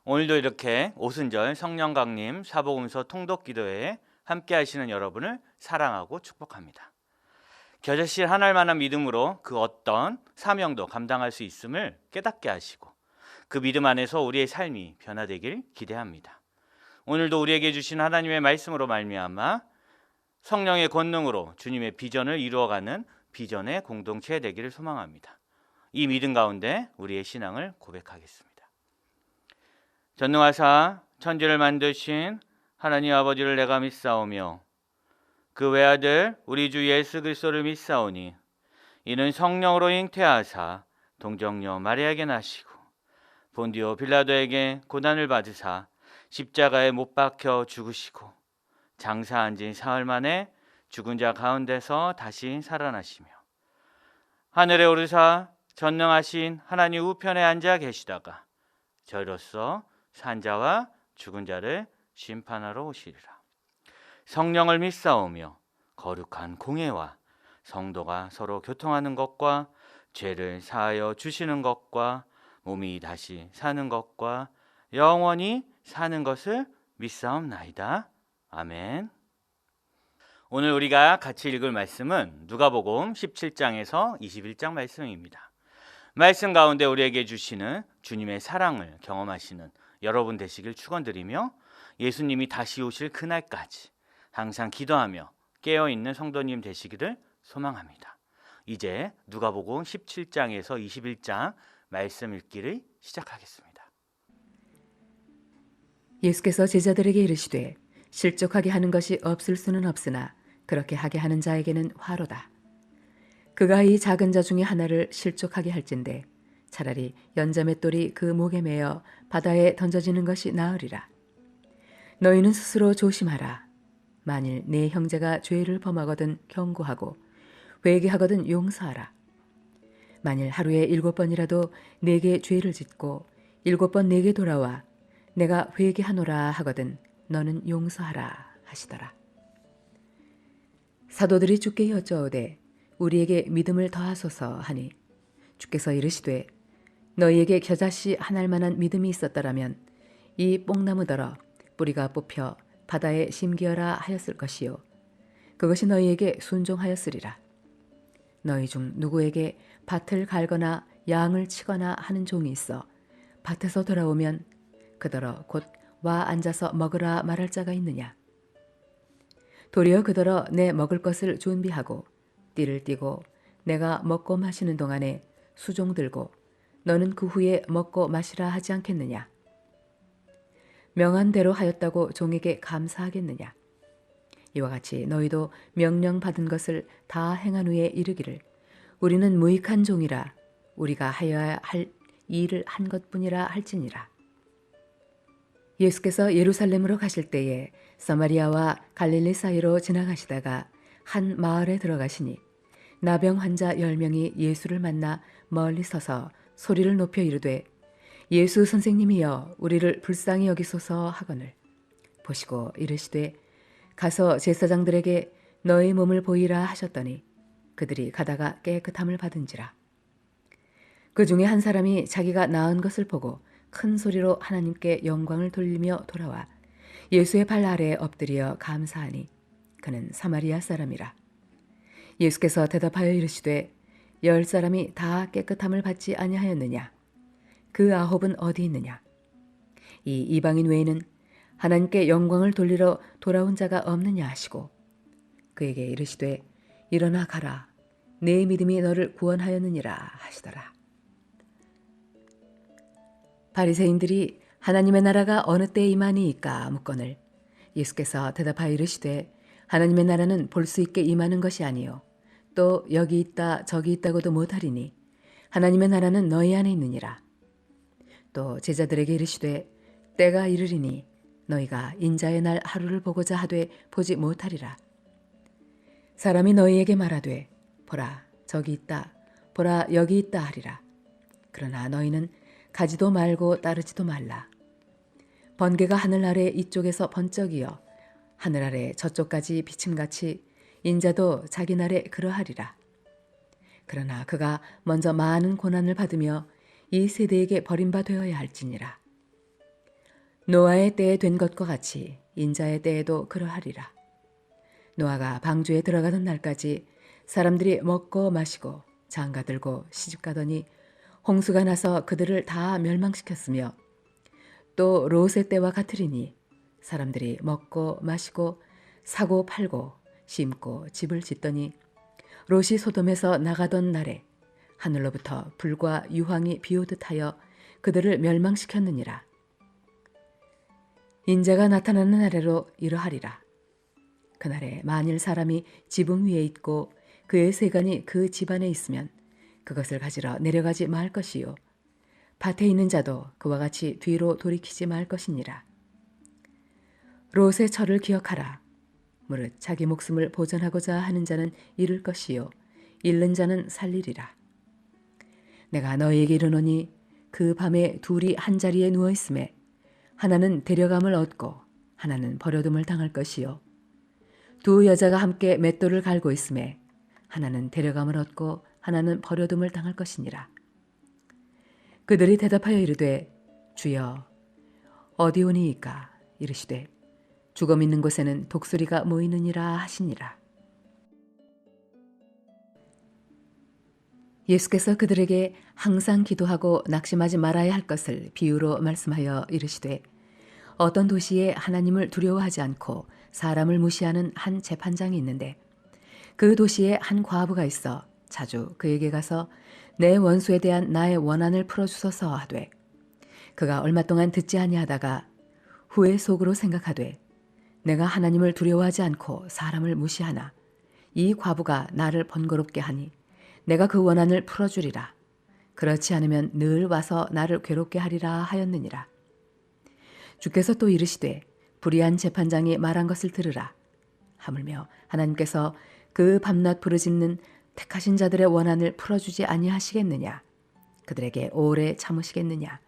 오늘도 이렇게 오순절 성령강림 사복음서 통독기도회에 함께 하시는 여러분을 사랑하고 축복합니다. 겨자씨 한 알만한 믿음으로 그 어떤 사명도 감당할 수 있음을 깨닫게 하시고 그 믿음 안에서 우리의 삶이 변화되길 기대합니다. 오늘도 우리에게 주신 하나님의 말씀으로 말미암아 성령의 권능으로 주님의 비전을 이루어가는 비전의 공동체 되기를 소망합니다. 이 믿음 가운데 우리의 신앙을 고백하겠습니다. 전능하사 천지를 만드신 하나님 아버지를 내가 믿사오며 그 외아들 우리 주 예수 그리스도를 믿사오니 이는 성령으로 잉태하사 동정녀 마리아에게 나시고 본디오 빌라도에게 고난을 받으사 십자가에 못 박혀 죽으시고 장사한 지 사흘 만에 죽은 자 가운데서 다시 살아나시며 하늘에 오르사 전능하신 하나님 우편에 앉아 계시다가 저희로서 산자와 죽은 자를 심판하러 오시리라. 성령을 믿사오며 거룩한 공예와 성도가 서로 교통하는 것과 죄를 사하여 주시는 것과 몸이 다시 사는 것과 영원히 사는 것을 믿사옵나이다. 아멘. 오늘 우리가 같이 읽을 말씀은 누가복음 17장에서 21장 말씀입니다. 말씀 가운데 우리에게 주시는 주님의 사랑을 경험하시는 여러분 되시길 축원드리며 예수님이 다시 오실 그날까지 항상 기도하며 깨어있는 성도님 되시기를 소망합니다. 이제 누가복음 17장에서 21장 말씀 읽기를 시작하겠습니다. 예수께서 제자들에게 이르시되 실족하게 하는 것이 없을 수는 없으나 그렇게 하게 하는 자에게는 화로다. 그가 이 작은 자 중에 하나를 실족하게 할진대 차라리 연자맷돌이 그 목에 매어 바다에 던져지는 것이 나으리라. 너희는 스스로 조심하라. 만일 네 형제가 죄를 범하거든 경고하고 회개하거든 용서하라. 만일 하루에 7번이라도 네게 죄를 짓고 7번 네게 돌아와 내가 회개하노라 하거든 너는 용서하라 하시더라. 사도들이 주께 여짜오되 우리에게 믿음을 더하소서 하니 주께서 이르시되 너희에게 겨자씨 한 알만한 믿음이 있었더라면 이 뽕나무더러 뿌리가 뽑혀 바다에 심기어라 하였을 것이요 그것이 너희에게 순종하였으리라. 너희 중 누구에게 밭을 갈거나 양을 치거나 하는 종이 있어 밭에서 돌아오면 그더러 곧 와 앉아서 먹으라 말할 자가 있느냐. 도리어 그더러 내 먹을 것을 준비하고 띠를 띠고 내가 먹고 마시는 동안에 수종 들고 너는 그 후에 먹고 마시라 하지 않겠느냐. 명한 대로 하였다고 종에게 감사하겠느냐. 이와 같이 너희도 명령 받은 것을 다 행한 후에 이르기를 우리는 무익한 종이라 우리가 하여야 할 일을 한 것뿐이라 할지니라. 예수께서 예루살렘으로 가실 때에 사마리아와 갈릴리 사이로 지나가시다가 한 마을에 들어가시니 나병 환자 10명이 예수를 만나 멀리 서서 소리를 높여 이르되 예수 선생님이여 우리를 불쌍히 여기소서 하거늘 보시고 이르시되 가서 제사장들에게 너희 몸을 보이라 하셨더니 그들이 가다가 깨끗함을 받은지라. 그 중에 한 사람이 자기가 나은 것을 보고 큰 소리로 하나님께 영광을 돌리며 돌아와 예수의 발 아래에 엎드려 감사하니 그는 사마리아 사람이라. 예수께서 대답하여 이르시되 10사람이 다 깨끗함을 받지 아니하였느냐. 그 9은 어디 있느냐. 이 이방인 외에는 하나님께 영광을 돌리러 돌아온 자가 없느냐 하시고 그에게 이르시되 일어나 가라. 내 믿음이 너를 구원하였느니라 하시더라. 바리새인들이 하나님의 나라가 어느 때에 임하니이까 묻거늘 예수께서 대답하여 이르시되 하나님의 나라는 볼 수 있게 임하는 것이 아니요 또 여기 있다 저기 있다고도 못하리니 하나님의 나라는 너희 안에 있느니라. 또 제자들에게 이르시되 때가 이르리니 너희가 인자의 날 하루를 보고자 하되 보지 못하리라. 사람이 너희에게 말하되 보라 저기 있다 보라 여기 있다 하리라. 그러나 너희는 가지도 말고 따르지도 말라. 번개가 하늘 아래 이쪽에서 번쩍이어 하늘 아래 저쪽까지 비침같이 인자도 자기 날에 그러하리라. 그러나 그가 먼저 많은 고난을 받으며 이 세대에게 버림받아야 할지니라. 노아의 때에 된 것과 같이 인자의 때에도 그러하리라. 노아가 방주에 들어가던 날까지 사람들이 먹고 마시고 장가들고 시집가더니 홍수가 나서 그들을 다 멸망시켰으며 또 롯의 때와 같으리니 사람들이 먹고 마시고 사고 팔고 심고 집을 짓더니 롯이 소돔에서 나가던 날에 하늘로부터 불과 유황이 비오듯 하여 그들을 멸망시켰느니라. 인자가 나타나는 날에로 이러하리라. 그날에 만일 사람이 지붕 위에 있고 그의 세간이 그 집안에 있으면 그것을 가지러 내려가지 말 것이요 밭에 있는 자도 그와 같이 뒤로 돌이키지 말 것이니라. 롯의 철을 기억하라. 무릇 자기 목숨을 보전하고자 하는 자는 잃을 것이요 잃는 자는 살리리라. 내가 너희에게 이르노니 그 밤에 둘이 한 자리에 누워 있음에 하나는 데려감을 얻고 하나는 버려둠을 당할 것이요 두 여자가 함께 맷돌을 갈고 있음에 하나는 데려감을 얻고 하나는 버려둠을 당할 것이니라. 그들이 대답하여 이르되 주여 어디 오니이까? 이르시되 죽어 있는 곳에는 독수리가 모이느니라 하시니라. 예수께서 그들에게 항상 기도하고 낙심하지 말아야 할 것을 비유로 말씀하여 이르시되 어떤 도시에 하나님을 두려워하지 않고 사람을 무시하는 한 재판장이 있는데 그 도시에 한 과부가 있어 자주 그에게 가서 내 원수에 대한 나의 원한을 풀어주소서 하되 그가 얼마 동안 듣지 아니하다가 후에 속으로 생각하되 내가 하나님을 두려워하지 않고 사람을 무시하나 이 과부가 나를 번거롭게 하니 내가 그 원한을 풀어주리라. 그렇지 않으면 늘 와서 나를 괴롭게 하리라 하였느니라. 주께서 또 이르시되 불의한 재판장이 말한 것을 들으라. 하물며 하나님께서 그 밤낮 부르짖는 택하신 자들의 원한을 풀어주지 아니하시겠느냐? 그들에게 오래 참으시겠느냐?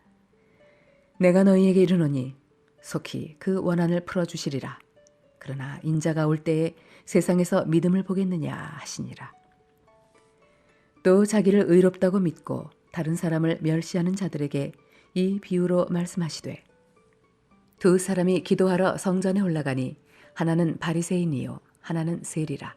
내가 너희에게 이르노니 속히 그 원한을 풀어주시리라. 그러나 인자가 올 때에 세상에서 믿음을 보겠느냐 하시니라. 또 자기를 의롭다고 믿고 다른 사람을 멸시하는 자들에게 이 비유로 말씀하시되 두 사람이 기도하러 성전에 올라가니 하나는 바리새인이요 하나는 세리라.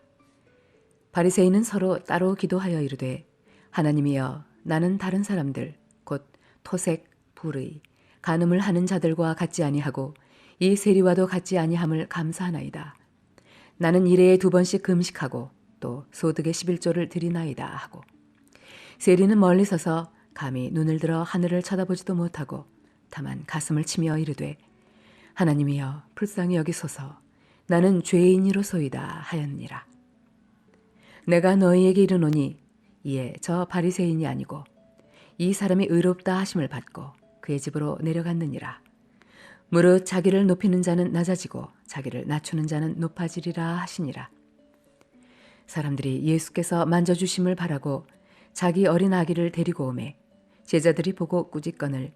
바리새인은 서로 따로 기도하여 이르되 하나님이여 나는 다른 사람들 곧 토색, 불의, 간음을 하는 자들과 같지 아니하고 이 세리와도 같지 아니함을 감사하나이다. 나는 일해에 2번씩 금식하고 또 소득의 11조를 드리나이다 하고 세리는 멀리 서서 감히 눈을 들어 하늘을 쳐다보지도 못하고 다만 가슴을 치며 이르되 하나님이여 불쌍히 여기소서 나는 죄인이로소이다 하였느니라. 내가 너희에게 이르노니 이에 저 바리새인이 아니고 이 사람이 의롭다 하심을 받고 그의 집으로 내려갔느니라. 무릇 자기를 높이는 자는 낮아지고 자기를 낮추는 자는 높아지리라 하시니라. 사람들이 예수께서 만져주심을 바라고 자기 어린 아기를 데리고 오매 제자들이 보고 꾸짖거늘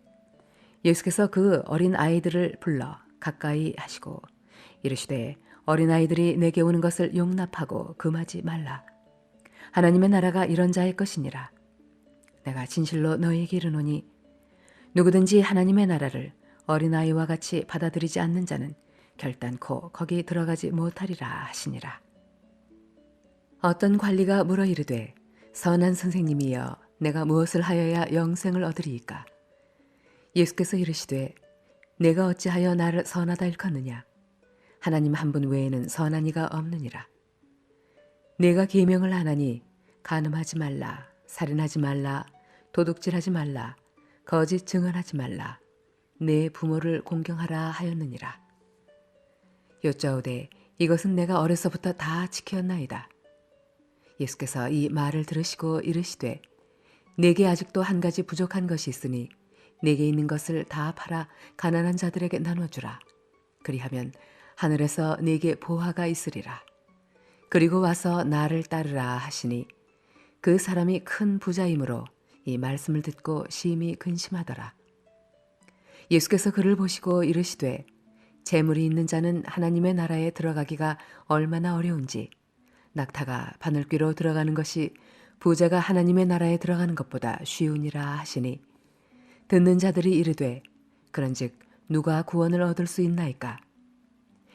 예수께서 그 어린 아이들을 불러 가까이 하시고 이르시되 어린아이들이 내게 오는 것을 용납하고 금하지 말라. 하나님의 나라가 이런 자의 것이니라. 내가 진실로 너희에게 이르노니 누구든지 하나님의 나라를 어린아이와 같이 받아들이지 않는 자는 결단코 거기 들어가지 못하리라 하시니라. 어떤 관리가 물어 이르되 선한 선생님이여 내가 무엇을 하여야 영생을 얻으리이까? 예수께서 이르시되 내가 어찌하여 나를 선하다 일컫느냐? 하나님 한 분 외에는 선한 이가 없느니라. 내가 계명을 하나니 간음하지 말라, 살인하지 말라, 도둑질하지 말라, 거짓 증언하지 말라, 내 부모를 공경하라 하였느니라. 여짜오되 이것은 내가 어려서부터 다 지켰나이다. 예수께서 이 말을 들으시고 이르시되 내게 아직도 한 가지 부족한 것이 있으니 내게 있는 것을 다 팔아 가난한 자들에게 나눠주라. 그리하면 하늘에서 내게 보화가 있으리라. 그리고 와서 나를 따르라 하시니 그 사람이 큰 부자이므로 이 말씀을 듣고 심히 근심하더라. 예수께서 그를 보시고 이르시되 재물이 있는 자는 하나님의 나라에 들어가기가 얼마나 어려운지 낙타가 바늘귀로 들어가는 것이 부자가 하나님의 나라에 들어가는 것보다 쉬우니라 하시니 듣는 자들이 이르되 그런즉 누가 구원을 얻을 수 있나이까?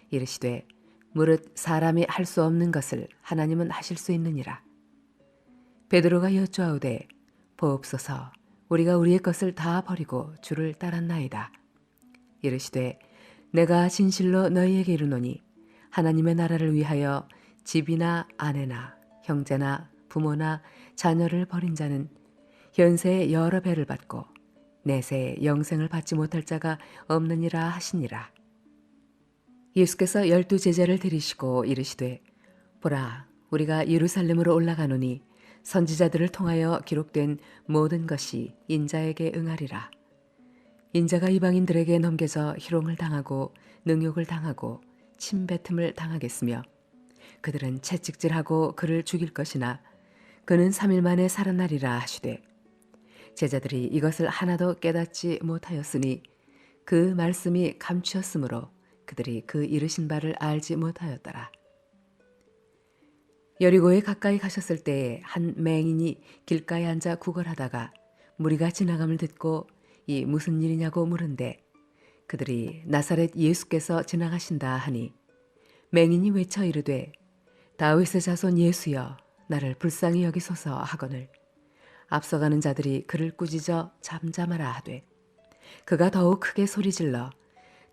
이르시되 무릇 사람이 할 수 없는 것을 하나님은 하실 수 있느니라. 베드로가 여쭈아오되 보옵소서 우리가 우리의 것을 다 버리고 주를 따랐나이다. 이르시되 내가 진실로 너희에게 이르노니 하나님의 나라를 위하여 집이나 아내나 형제나 부모나 자녀를 버린 자는 현세에 여러 배를 받고 내세에 영생을 받지 못할 자가 없느니라 하시니라. 예수께서 12 제자를 데리시고 이르시되 보라 우리가 예루살렘으로 올라가노니 선지자들을 통하여 기록된 모든 것이 인자에게 응하리라. 인자가 이방인들에게 넘겨져 희롱을 당하고 능욕을 당하고 침뱉음을 당하겠으며 그들은 채찍질하고 그를 죽일 것이나 그는 3일 만에 살아나리라 하시되 제자들이 이것을 하나도 깨닫지 못하였으니 그 말씀이 감추었으므로 그들이 그 이르신 바를 알지 못하였더라. 여리고에 가까이 가셨을 때에 한 맹인이 길가에 앉아 구걸하다가 무리가 지나감을 듣고 이 무슨 일이냐고 물은데 그들이 나사렛 예수께서 지나가신다 하니 맹인이 외쳐 이르되 다윗의 자손 예수여 나를 불쌍히 여기소서 하거늘 앞서가는 자들이 그를 꾸짖어 잠잠하라 하되 그가 더욱 크게 소리질러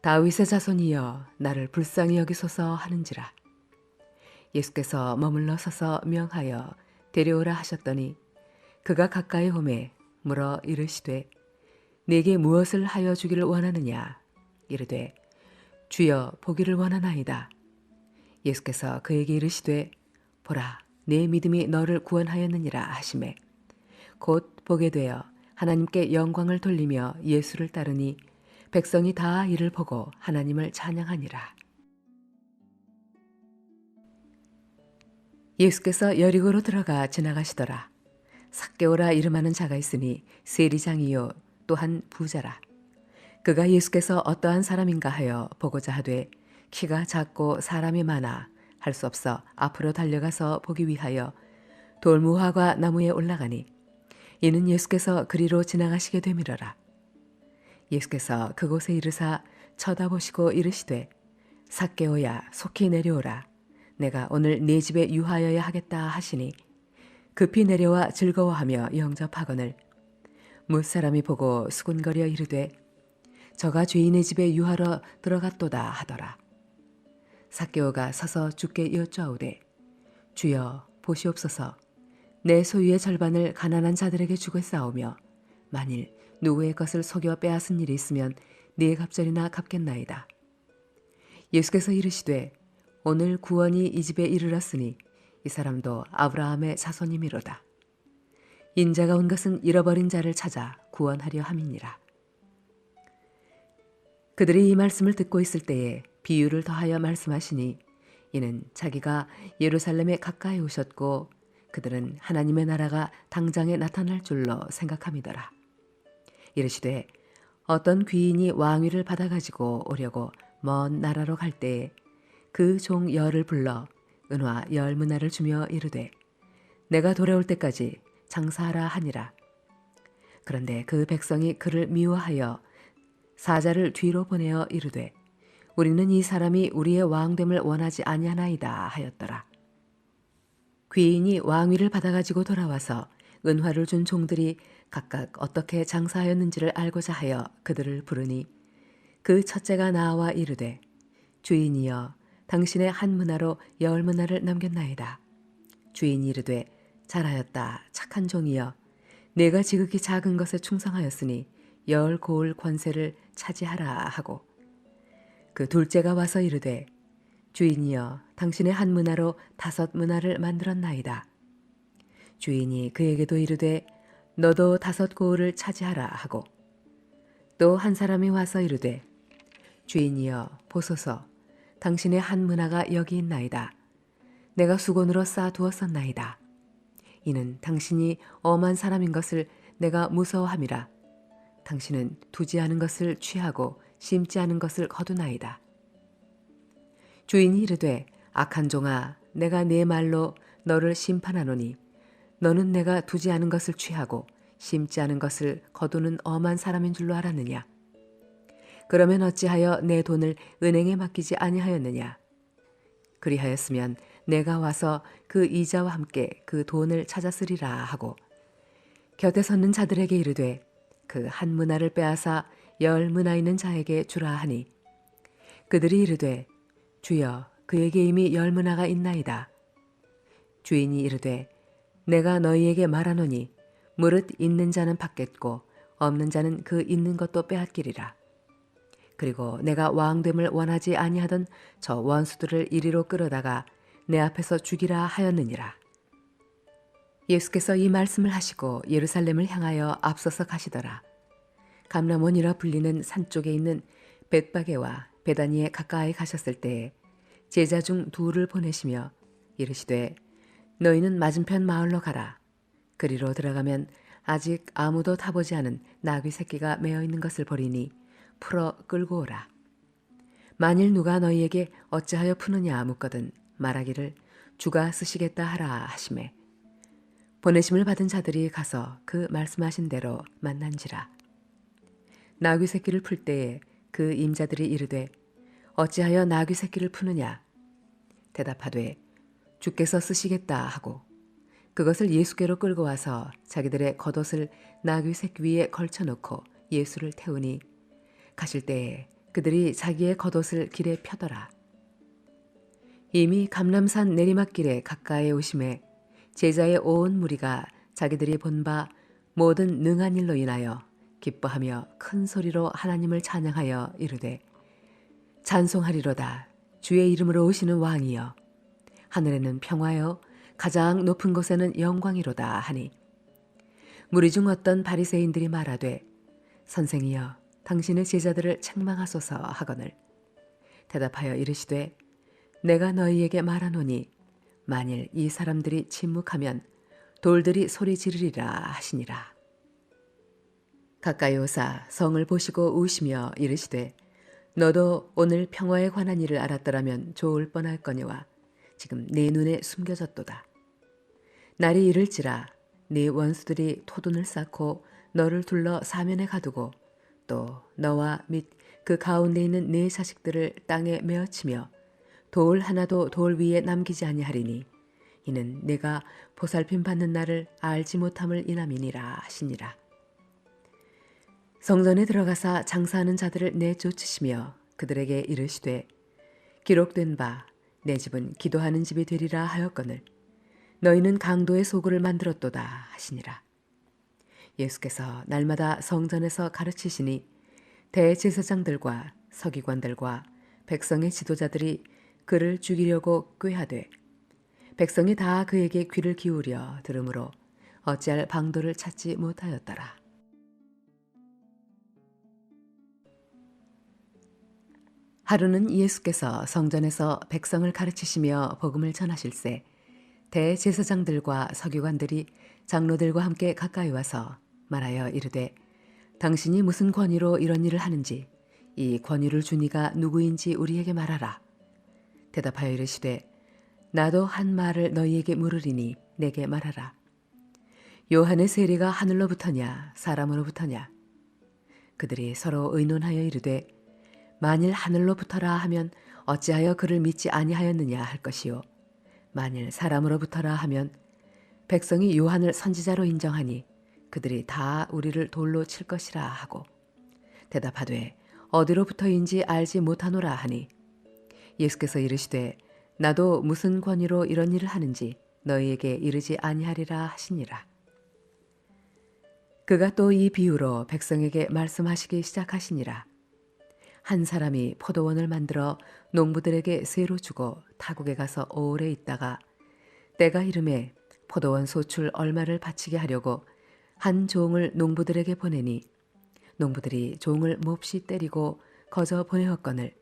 다윗의 자손이여 나를 불쌍히 여기소서 하는지라. 예수께서 머물러 서서 명하여 데려오라 하셨더니 그가 가까이 오매 물어 이르시되 내게 무엇을 하여 주기를 원하느냐. 이르되 주여 보기를 원하나이다. 예수께서 그에게 이르시되 보라 내 믿음이 너를 구원하였느니라 하시매 곧 보게 되어 하나님께 영광을 돌리며 예수를 따르니 백성이 다 이를 보고 하나님을 찬양하니라. 예수께서 여리고로 들어가 지나가시더라. 삭개오라 이름하는 자가 있으니 세리장이요 또한 부자라. 그가 예수께서 어떠한 사람인가 하여 보고자 하되 키가 작고 사람이 많아 할 수 없어 앞으로 달려가서 보기 위하여 돌무화과 나무에 올라가니 이는 예수께서 그리로 지나가시게 되밀어라. 예수께서 그곳에 이르사 쳐다보시고 이르시되 삭개오야 속히 내려오라. 내가 오늘 네 집에 유하여야 하겠다 하시니 급히 내려와 즐거워하며 영접하거늘 무사람이 보고 수군거려 이르되 저가 죄인의 집에 유하러 들어갔도다 하더라. 삭개오가 서서 주께 여쭈아오되 주여 보시옵소서 내 소유의 절반을 가난한 자들에게 주겠사오며 만일 누구의 것을 속여 빼앗은 일이 있으면 네 갑절이나 갚겠나이다. 예수께서 이르시되 오늘 구원이 이 집에 이르렀으니 이 사람도 아브라함의 자손이미로다. 인자가 온 것은 잃어버린 자를 찾아 구원하려 함이니라. 그들이 이 말씀을 듣고 있을 때에 비유를 더하여 말씀하시니 이는 자기가 예루살렘에 가까이 오셨고 그들은 하나님의 나라가 당장에 나타날 줄로 생각함이더라. 이르시되 어떤 귀인이 왕위를 받아가지고 오려고 먼 나라로 갈 때에 그 종 열을 불러 은화 10문화를 주며 이르되 내가 돌아올 때까지 장사하라 하니라. 그런데 그 백성이 그를 미워하여 사자를 뒤로 보내어 이르되 우리는 이 사람이 우리의 왕됨을 원하지 아니하나이다 하였더라. 귀인이 왕위를 받아가지고 돌아와서 은화를 준 종들이 각각 어떻게 장사하였는지를 알고자 하여 그들을 부르니 그 첫째가 나와 이르되 주인이여 당신의 한 문화로 10문화를 남겼나이다. 주인이 이르되 잘하였다 착한 종이여 내가 지극히 작은 것에 충성하였으니 10 고을 권세를 차지하라 하고 그 둘째가 와서 이르되 주인이여 당신의 한 문화로 5 문화를 만들었나이다. 주인이 그에게도 이르되 너도 5 고을을 차지하라 하고 또 한 사람이 와서 이르되 주인이여 보소서 당신의 한 문화가 여기 있나이다. 내가 수건으로 쌓아두었었나이다. 이는 당신이 엄한 사람인 것을 내가 무서워함이라. 당신은 두지 않은 것을 취하고 심지 않은 것을 거두나이다. 주인이 이르되 악한 종아 내가 네 말로 너를 심판하노니 너는 내가 두지 않은 것을 취하고 심지 않은 것을 거두는 엄한 사람인 줄로 알았느냐. 그러면 어찌하여 내 돈을 은행에 맡기지 아니하였느냐? 그리하였으면 내가 와서 그 이자와 함께 그 돈을 찾았으리라 하고 곁에 섰는 자들에게 이르되 그 한 문화를 빼앗아 10문화 있는 자에게 주라 하니 그들이 이르되 주여 그에게 이미 10문화가 있나이다. 주인이 이르되 내가 너희에게 말하노니 무릇 있는 자는 받겠고 없는 자는 그 있는 것도 빼앗기리라. 그리고 내가 왕됨을 원하지 아니하던 저 원수들을 이리로 끌어다가 내 앞에서 죽이라 하였느니라. 예수께서 이 말씀을 하시고 예루살렘을 향하여 앞서서 가시더라. 감람원이라 불리는 산 쪽에 있는 벳바게와 베다니에 가까이 가셨을 때에 제자 중 둘을 보내시며 이르시되 너희는 맞은편 마을로 가라. 그리로 들어가면 아직 아무도 타보지 않은 나귀 새끼가 매어 있는 것을 보리니 풀어 끌고 오라. 만일 누가 너희에게 어찌하여 푸느냐 묻거든 말하기를 주가 쓰시겠다 하라 하시매 보내심을 받은 자들이 가서 그 말씀하신 대로 만난지라. 나귀 새끼를 풀 때에 그 임자들이 이르되 어찌하여 나귀 새끼를 푸느냐 대답하되 주께서 쓰시겠다 하고 그것을 예수께로 끌고 와서 자기들의 겉옷을 나귀 새끼 위에 걸쳐놓고 예수를 태우니 가실 때에 그들이 자기의 겉옷을 길에 펴더라. 이미 감람산 내리막길에 가까이 오심에 제자의 온 무리가 자기들이 본 바 모든 능한 일로 인하여 기뻐하며 큰 소리로 하나님을 찬양하여 이르되 찬송하리로다. 주의 이름으로 오시는 왕이여 하늘에는 평화여 가장 높은 곳에는 영광이로다 하니 무리 중 어떤 바리새인들이 말하되 선생이여 당신의 제자들을 책망하소서 하거늘 대답하여 이르시되 내가 너희에게 말하노니 만일 이 사람들이 침묵하면 돌들이 소리 지르리라 하시니라. 가까이 오사 성을 보시고 우시며 이르시되 너도 오늘 평화에 관한 일을 알았더라면 좋을 뻔할거니와 지금 네 눈에 숨겨졌도다. 날이 이를지라 네 원수들이 토둔을 쌓고 너를 둘러 사면에 가두고 또 너와 및 그 가운데 있는 네 자식들을 땅에 메어치며 돌 하나도 돌 위에 남기지 아니하리니 이는 내가 보살핌 받는 날을 알지 못함을 인함이니라 하시니라. 성전에 들어가사 장사하는 자들을 내쫓으시며 그들에게 이르시되 기록된 바 내 집은 기도하는 집이 되리라 하였거늘 너희는 강도의 소굴을 만들었도다 하시니라. 예수께서 날마다 성전에서 가르치시니 대제사장들과 서기관들과 백성의 지도자들이 그를 죽이려고 꾀하되 백성이 다 그에게 귀를 기울여 들으므로 어찌할 방도를 찾지 못하였더라. 하루는 예수께서 성전에서 백성을 가르치시며 복음을 전하실세 대제사장들과 서기관들이 장로들과 함께 가까이 와서 말하여 이르되 당신이 무슨 권위로 이런 일을 하는지 이 권위를 준 이가 누구인지 우리에게 말하라. 대답하여 이르시되 나도 한 말을 너희에게 물으리니 내게 말하라. 요한의 세례가 하늘로부터냐 사람으로부터냐? 그들이 서로 의논하여 이르되 만일 하늘로부터라 하면 어찌하여 그를 믿지 아니하였느냐 할 것이요 만일 사람으로부터라 하면 백성이 요한을 선지자로 인정하니 그들이 다 우리를 돌로 칠 것이라 하고 대답하되 어디로부터인지 알지 못하노라 하니 예수께서 이르시되 나도 무슨 권위로 이런 일을 하는지 너희에게 이르지 아니하리라 하시니라. 그가 또 이 비유로 백성에게 말씀하시기 시작하시니라. 한 사람이 포도원을 만들어 농부들에게 쇠로 주고 타국에 가서 오래 있다가 때가 이름에 포도원 소출 얼마를 바치게 하려고 한 종을 농부들에게 보내니 농부들이 종을 몹시 때리고 거저 보내었거늘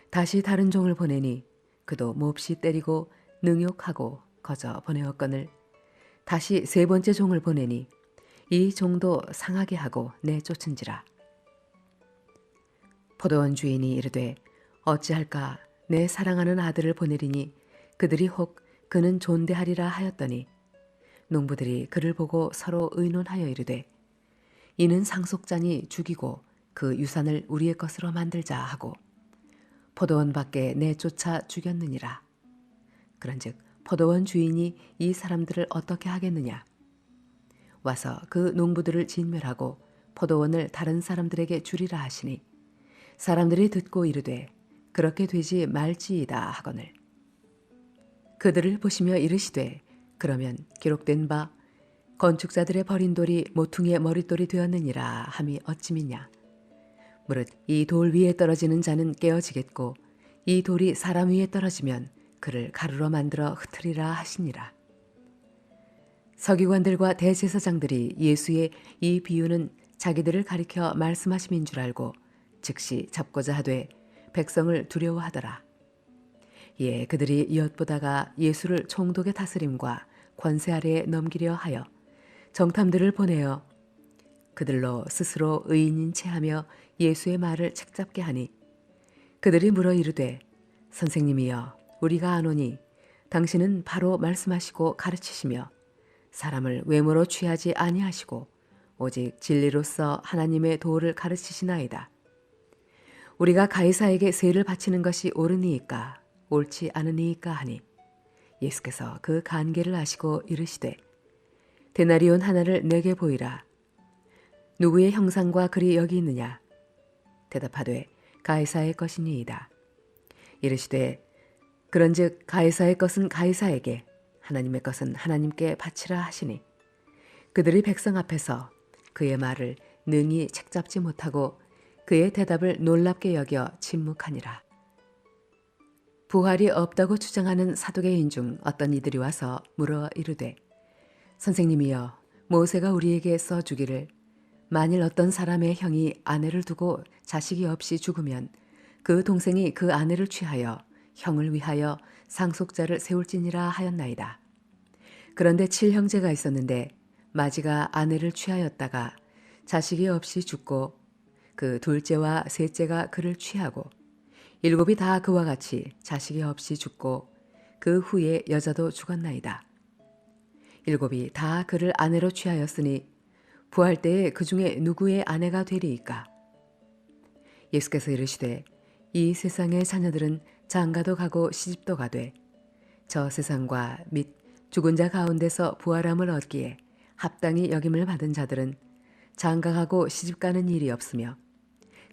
다시 다른 종을 보내니 그도 몹시 때리고 능욕하고 거저 보내었거늘 다시 세 번째 종을 보내니 이 종도 상하게 하고 내쫓은지라. 포도원 주인이 이르되 어찌할까 내 사랑하는 아들을 보내리니 그들이 혹 그는 존대하리라 하였더니 농부들이 그를 보고 서로 의논하여 이르되 이는 상속자니 죽이고 그 유산을 우리의 것으로 만들자 하고 포도원 밖에 내쫓아 죽였느니라. 그런즉 포도원 주인이 이 사람들을 어떻게 하겠느냐? 와서 그 농부들을 진멸하고 포도원을 다른 사람들에게 주리라 하시니 사람들이 듣고 이르되 그렇게 되지 말지이다 하거늘 그들을 보시며 이르시되 그러면 기록된 바 건축자들의 버린 돌이 모퉁이의 머릿돌이 되었느니라 함이 어찌미냐? 무릇 이 돌 위에 떨어지는 자는 깨어지겠고 이 돌이 사람 위에 떨어지면 그를 가루로 만들어 흩으리라 하시니라. 서기관들과 대제사장들이 예수의 이 비유는 자기들을 가리켜 말씀하심인 줄 알고 즉시 잡고자 하되 백성을 두려워하더라. 이에 그들이 엿보다가 예수를 총독의 다스림과 권세 아래에 넘기려 하여 정탐들을 보내어 그들로 스스로 의인인 체하며 예수의 말을 책잡게 하니 그들이 물어 이르되 선생님이여 우리가 아노니 당신은 바로 말씀하시고 가르치시며 사람을 외모로 취하지 아니하시고 오직 진리로서 하나님의 도를 가르치시나이다. 우리가 가이사에게 세를 바치는 것이 옳으니이까 옳지 않으니이까 하니 예수께서 그 간계를 아시고 이르시되 데나리온 하나를 내게 보이라. 누구의 형상과 글이 여기 있느냐? 대답하되 가이사의 것이니이다. 이르시되 그런즉 가이사의 것은 가이사에게 하나님의 것은 하나님께 바치라 하시니 그들이 백성 앞에서 그의 말을 능히 책잡지 못하고 그의 대답을 놀랍게 여겨 침묵하니라. 부활이 없다고 주장하는 사두개인 중 어떤 이들이 와서 물어 이르되 선생님이여 모세가 우리에게 써주기를 만일 어떤 사람의 형이 아내를 두고 자식이 없이 죽으면 그 동생이 그 아내를 취하여 형을 위하여 상속자를 세울지니라 하였나이다. 그런데 7형제가 있었는데 마지가 아내를 취하였다가 자식이 없이 죽고 그 둘째와 셋째가 그를 취하고 7이 다 그와 같이 자식이 없이 죽고 그 후에 여자도 죽었나이다. 7이 다 그를 아내로 취하였으니 부활 때에 그 중에 누구의 아내가 되리이까? 예수께서 이르시되 이 세상의 자녀들은 장가도 가고 시집도 가되 저 세상과 및 죽은 자 가운데서 부활함을 얻기에 합당히 여김을 받은 자들은 장가가고 시집가는 일이 없으며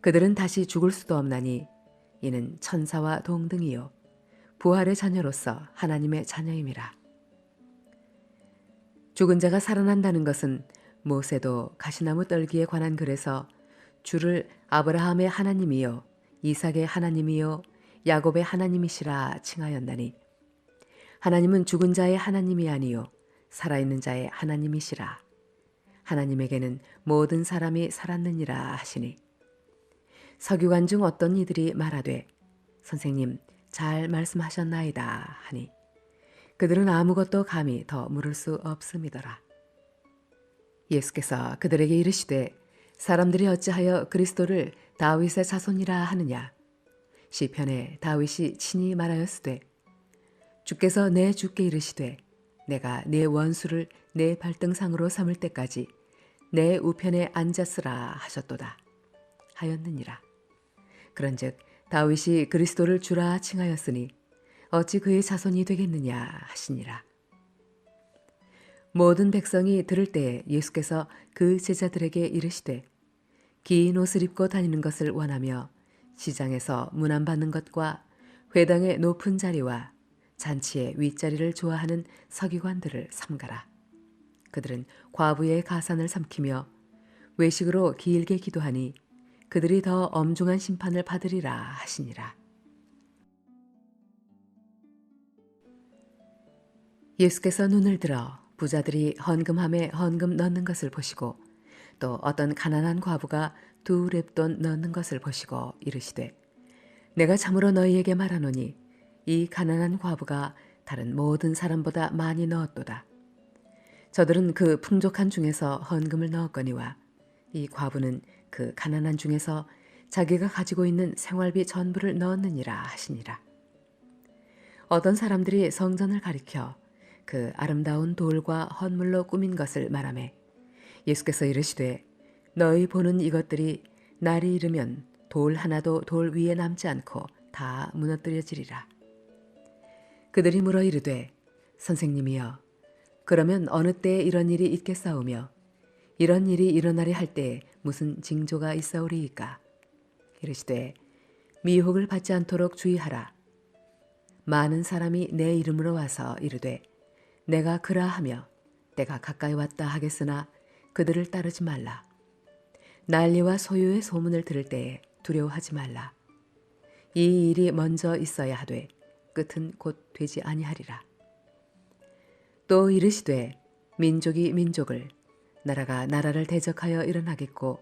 그들은 다시 죽을 수도 없나니 이는 천사와 동등이요 부활의 자녀로서 하나님의 자녀임이라. 죽은 자가 살아난다는 것은 모세도 가시나무 떨기에 관한 글에서 주를 아브라함의 하나님이요 이삭의 하나님이요 야곱의 하나님이시라 칭하였나니 하나님은 죽은 자의 하나님이 아니요 살아있는 자의 하나님이시라. 하나님에게는 모든 사람이 살았느니라 하시니 서기관 중 어떤 이들이 말하되 선생님 잘 말씀하셨나이다 하니 그들은 아무것도 감히 더 물을 수 없음이더라. 예수께서 그들에게 이르시되 사람들이 어찌하여 그리스도를 다윗의 자손이라 하느냐? 시편에 다윗이 친히 말하였으되 주께서 내 주께 이르시되 내가 네 원수를 내 발등상으로 삼을 때까지 내 우편에 앉았으라 하셨도다 하였느니라. 그런즉 다윗이 그리스도를 주라 칭하였으니 어찌 그의 자손이 되겠느냐 하시니라. 모든 백성이 들을 때에 예수께서 그 제자들에게 이르시되 긴 옷을 입고 다니는 것을 원하며 시장에서 문안받는 것과 회당의 높은 자리와 잔치의 윗자리를 좋아하는 서기관들을 삼가라. 그들은 과부의 가산을 삼키며 외식으로 길게 기도하니 그들이 더 엄중한 심판을 받으리라 하시니라. 예수께서 눈을 들어 부자들이 헌금함에 헌금 넣는 것을 보시고 또 어떤 가난한 과부가 2렙돈 넣는 것을 보시고 이르시되 내가 참으로 너희에게 말하노니 이 가난한 과부가 다른 모든 사람보다 많이 넣었도다. 저들은 그 풍족한 중에서 헌금을 넣었거니와 이 과부는 그 가난한 중에서 자기가 가지고 있는 생활비 전부를 넣었느니라 하시니라. 어떤 사람들이 성전을 가리켜 그 아름다운 돌과 헌물로 꾸민 것을 말하매 예수께서 이르시되 너희 보는 이것들이 날이 이르면 돌 하나도 돌 위에 남지 않고 다 무너뜨려지리라. 그들이 물어 이르되 선생님이여 그러면 어느 때에 이런 일이 있겠사오며 이런 일이 일어나리 할 때에 무슨 징조가 있사오리이까? 이르시되 미혹을 받지 않도록 주의하라. 많은 사람이 내 이름으로 와서 이르되 내가 그라하며 때가 가까이 왔다 하겠으나 그들을 따르지 말라. 난리와 소유의 소문을 들을 때에 두려워하지 말라. 이 일이 먼저 있어야 하되 끝은 곧 되지 아니하리라. 또 이르시되 민족이 민족을 나라가 나라를 대적하여 일어나겠고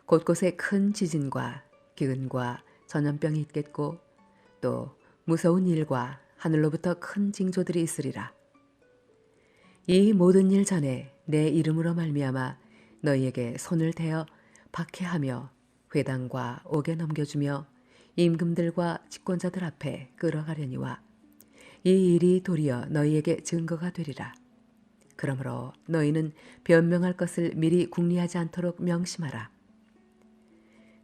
곳곳에 큰 지진과 기근과 전염병이 있겠고 또 무서운 일과 하늘로부터 큰 징조들이 있으리라. 이 모든 일 전에 내 이름으로 말미암아 너희에게 손을 대어 박해하며 회당과 옥에 넘겨주며 임금들과 집권자들 앞에 끌어가려니와 이 일이 도리어 너희에게 증거가 되리라. 그러므로 너희는 변명할 것을 미리 궁리하지 않도록 명심하라.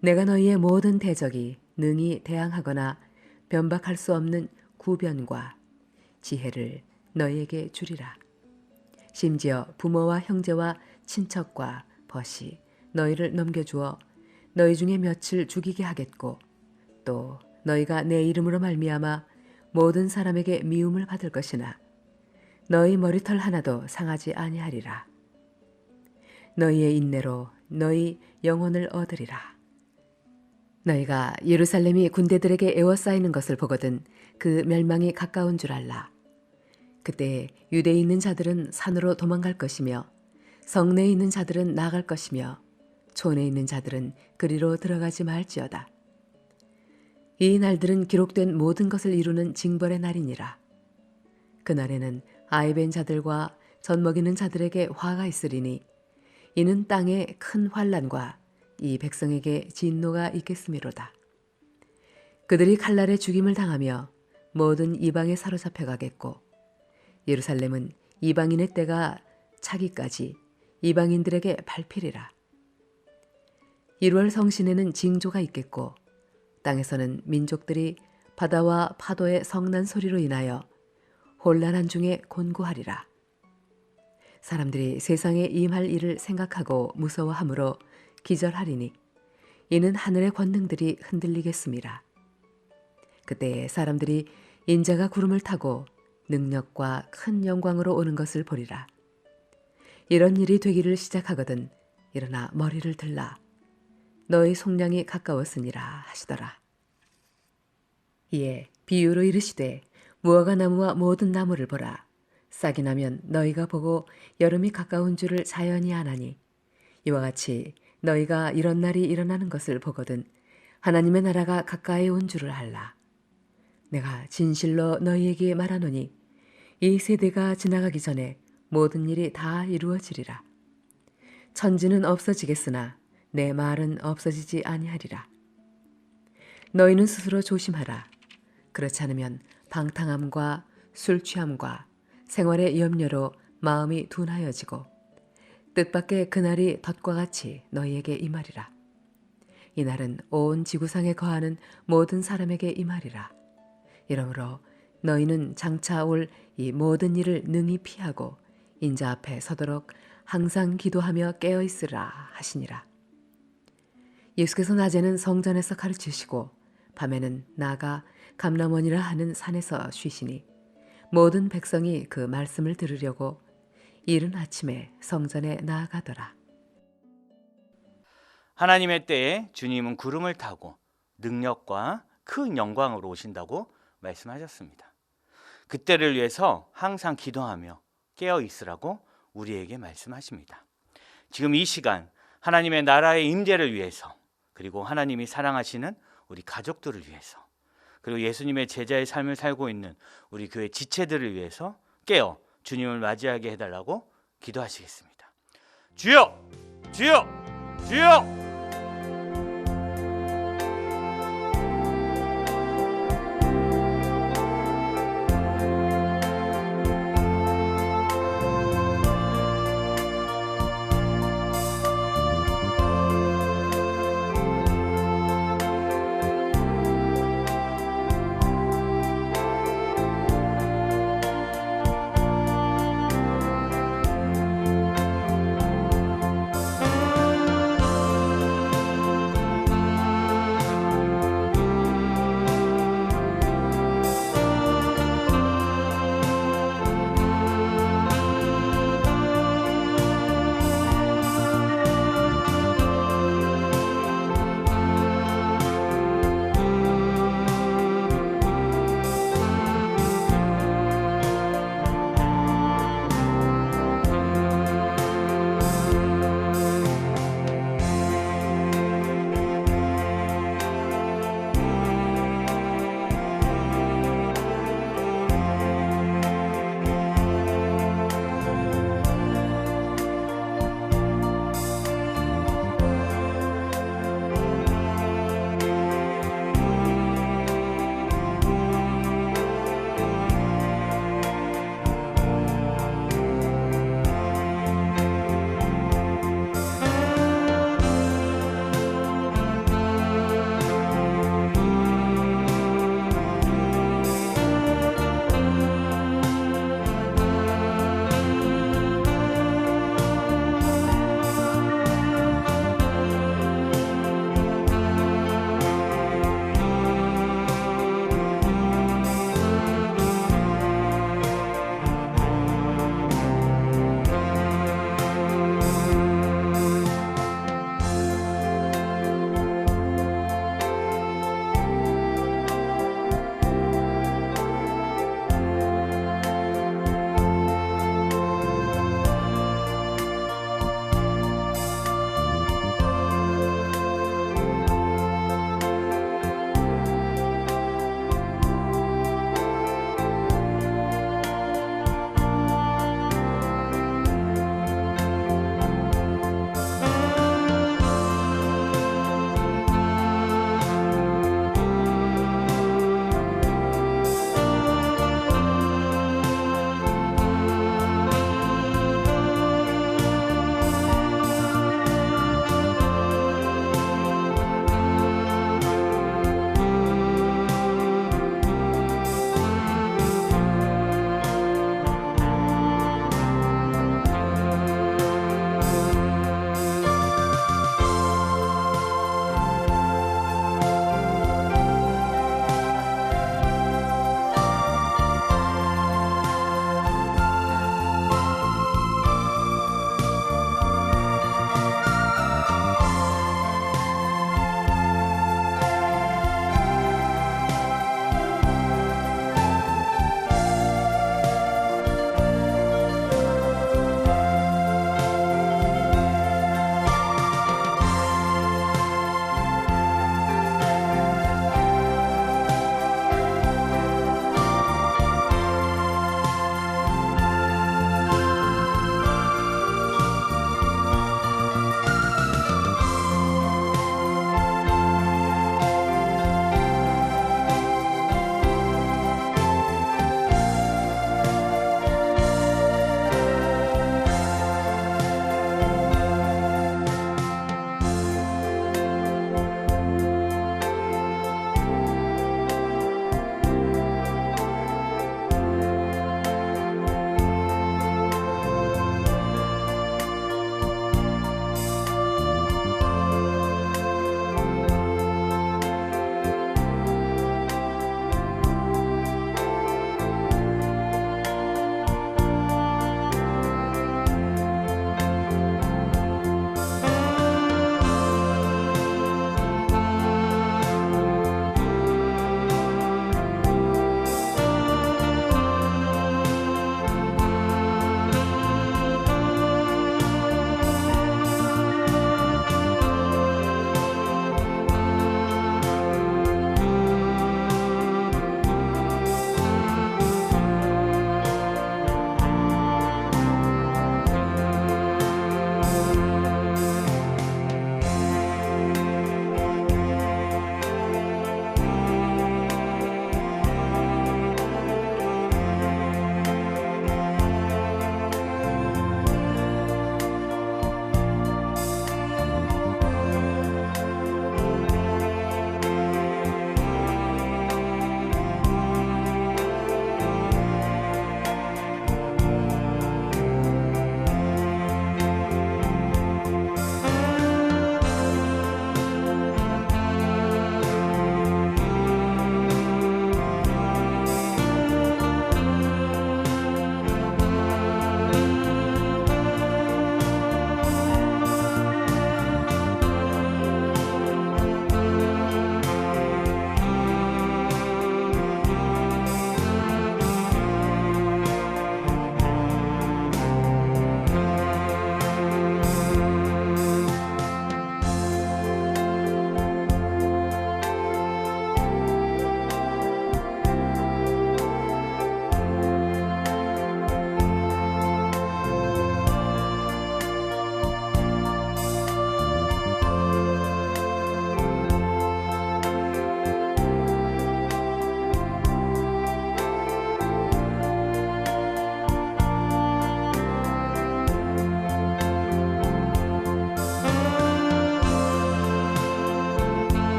내가 너희의 모든 대적이 능히 대항하거나 변박할 수 없는 구변과 지혜를 너희에게 주리라. 심지어 부모와 형제와 친척과 벗이 너희를 넘겨주어 너희 중에 며칠 죽이게 하겠고 또 너희가 내 이름으로 말미암아 모든 사람에게 미움을 받을 것이나 너희 머리털 하나도 상하지 아니하리라. 너희의 인내로 너희 영혼을 얻으리라. 너희가 예루살렘이 군대들에게 에워싸이는 것을 보거든 그 멸망이 가까운 줄 알라. 그때 유대에 있는 자들은 산으로 도망갈 것이며 성내에 있는 자들은 나갈 것이며 촌에 있는 자들은 그리로 들어가지 말지어다. 이 날들은 기록된 모든 것을 이루는 징벌의 날이니라. 그날에는 아이벤 자들과 젖먹이는 자들에게 화가 있으리니 이는 땅에 큰 환난과 이 백성에게 진노가 있겠음이로다. 그들이 칼날에 죽임을 당하며 모든 이방에 사로잡혀 가겠고 예루살렘은 이방인의 때가 차기까지 이방인들에게 밟히리라. 1월 성신에는 징조가 있겠고 땅에서는 민족들이 바다와 파도의 성난 소리로 인하여 혼란한 중에 곤고하리라. 사람들이 세상에 임할 일을 생각하고 무서워하므로 기절하리니 이는 하늘의 권능들이 흔들리겠습니다. 그때 사람들이 인자가 구름을 타고 능력과 큰 영광으로 오는 것을 보리라. 이런 일이 되기를 시작하거든 일어나 머리를 들라. 너희 속량이 가까웠으니라 하시더라. 이에 비유로 이르시되 무화과 나무와 모든 나무를 보라. 싹이 나면 너희가 보고 여름이 가까운 줄을 자연히 아나니 이와 같이 너희가 이런 날이 일어나는 것을 보거든 하나님의 나라가 가까이 온 줄을 알라. 내가 진실로 너희에게 말하노니 이 세대가 지나가기 전에 모든 일이 다 이루어지리라. 천지는 없어지겠으나 내 말은 없어지지 아니하리라. 너희는 스스로 조심하라. 그렇지 않으면 방탕함과 술 취함과 생활의 염려로 마음이 둔하여지고 뜻밖의 그날이 덫과 같이 너희에게 임하리라. 이날은 온 지구상에 거하는 모든 사람에게 임하리라. 이러므로 너희는 장차 올 이 모든 일을 능히 피하고 인자 앞에 서도록 항상 기도하며 깨어 있으라 하시니라. 예수께서 낮에는 성전에서 가르치시고 밤에는 나가 감람원이라 하는 산에서 쉬시니 모든 백성이 그 말씀을 들으려고 이른 아침에 성전에 나아가더라. 하나님의 때에 주님은 구름을 타고 능력과 큰 영광으로 오신다고 말씀하셨습니다. 그때를 위해서 항상 기도하며 깨어 있으라고 우리에게 말씀하십니다. 지금 이 시간 하나님의 나라의 임재를 위해서 그리고 하나님이 사랑하시는 우리 가족들을 위해서 그리고 예수님의 제자의 삶을 살고 있는 우리 교회 지체들을 위해서 깨어 주님을 맞이하게 해달라고 기도하시겠습니다. 주여! 주여! 주여!